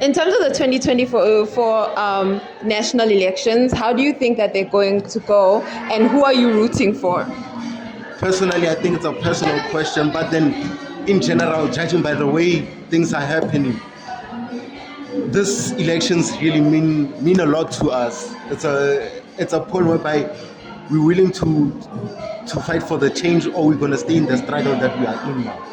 In terms of the 2024 national elections, how do you think that they're going to go, and who are you rooting for? Personally, I think it's a personal question, but then in general, judging by the way things are happening, this elections really mean a lot to us. It's a point whereby we're willing to fight for the change, or we're gonna stay in the struggle that we are in now.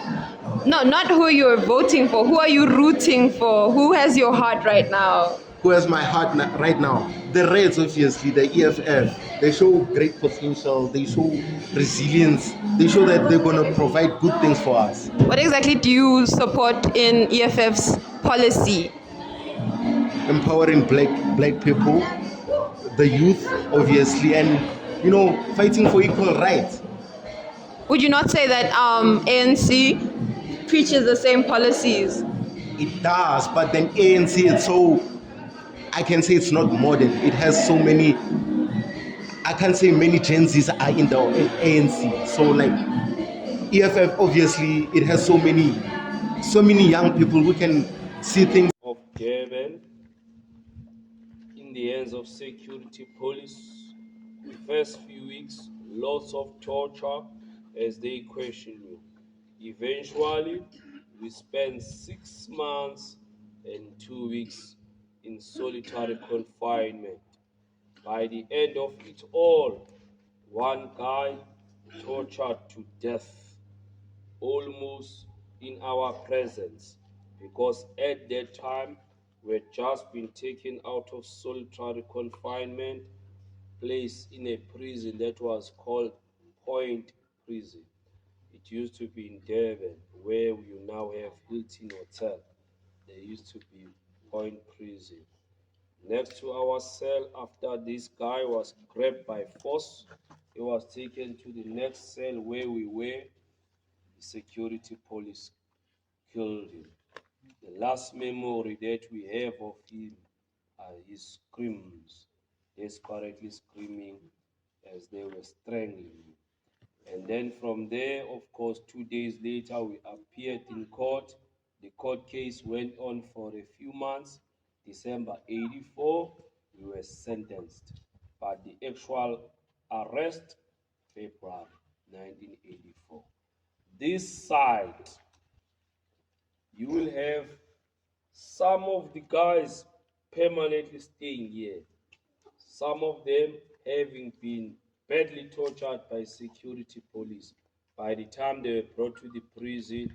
No, not who you're voting for. Who are you rooting for? Who has your heart right now? Who has my heart right now? The Reds, obviously, the EFF. They show great potential. They show resilience. They show that they're gonna provide good things for us. What exactly do you support in EFF's policy? Empowering black people, the youth, obviously, and fighting for equal rights. Would you not say that ANC preaches the same policies? It does, but then ANC, it's so, I can say it's not modern. It has so many, I can't say many Gen Zs are in the ANC. So like EFF, obviously, it has so many young people who can see things. Of Durban in the hands of security police. The first few weeks, lots of torture as they question you. Eventually, we spent 6 months and 2 weeks in solitary confinement. By the end of it all, one guy tortured to death, almost in our presence, because at that time we had just been taken out of solitary confinement, placed in a prison that was called Point Prison. It used to be in Durban, where you now have Hilton Hotel. There used to be Point Prison. Next to our cell, after this guy was grabbed by force, he was taken to the next cell where we were. The security police killed him. The last memory that we have of him are his screams, desperately screaming as they were strangling him. And then from there, of course, 2 days later, we appeared in court. The court case went on for a few months. December 84, we were sentenced. But the actual arrest, February 1984. This side, you will have some of the guys permanently staying here, some of them having been badly tortured by security police. By the time they were brought to the prison,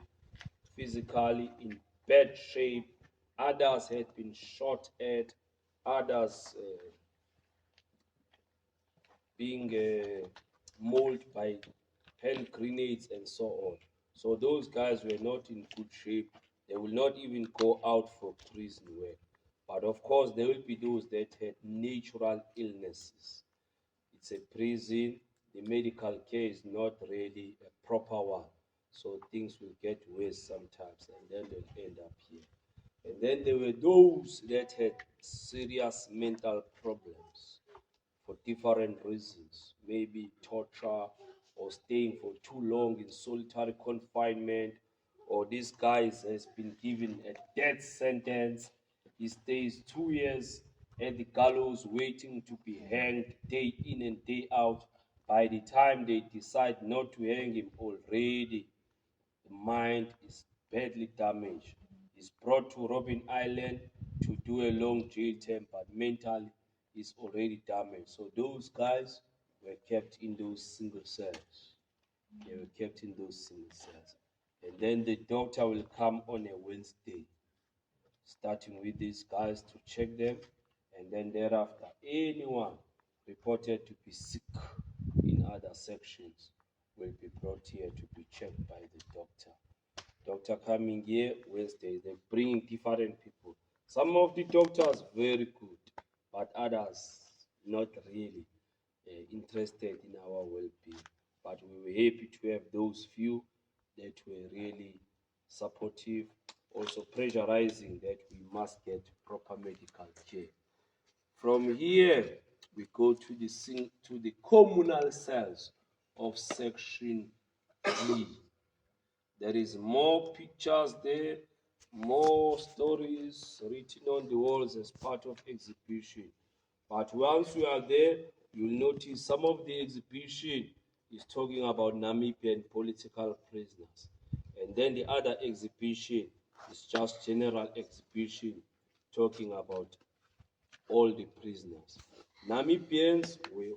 physically in bad shape, others had been shot at, others being mauled by hand grenades and so on. So those guys were not in good shape. They will not even go out for prison work. But of course, there will be those that had natural illnesses. It's a prison. The medical care is not really a proper one. So things will get worse sometimes, and then they'll end up here. And then there were those that had serious mental problems for different reasons, maybe torture or staying for too long in solitary confinement, or this guy has been given a death sentence. He stays 2 years at the gallows waiting to be hanged day in and day out. By the time they decide not to hang him, already the mind is badly damaged. He's brought to Robben Island to do a long jail term, but mentally he's already damaged. So those guys were kept in those single cells. They were kept in those single cells. And then the doctor will come on a Wednesday, starting with these guys to check them. And then thereafter, anyone reported to be sick in other sections will be brought here to be checked by the doctor. Doctor coming here Wednesday, they bring different people. Some of the doctors very good, but others not really interested in our well-being. But we were happy to have those few that were really supportive, also pressurizing that we must get proper medical care. From here, we go to the communal cells of section D. There is more pictures there. more stories written on the walls as part of exhibition. But once you are there, you'll notice some of the exhibition is talking about Namibian political prisoners. And then the other exhibition is just general exhibition talking about all the prisoners. Namibians were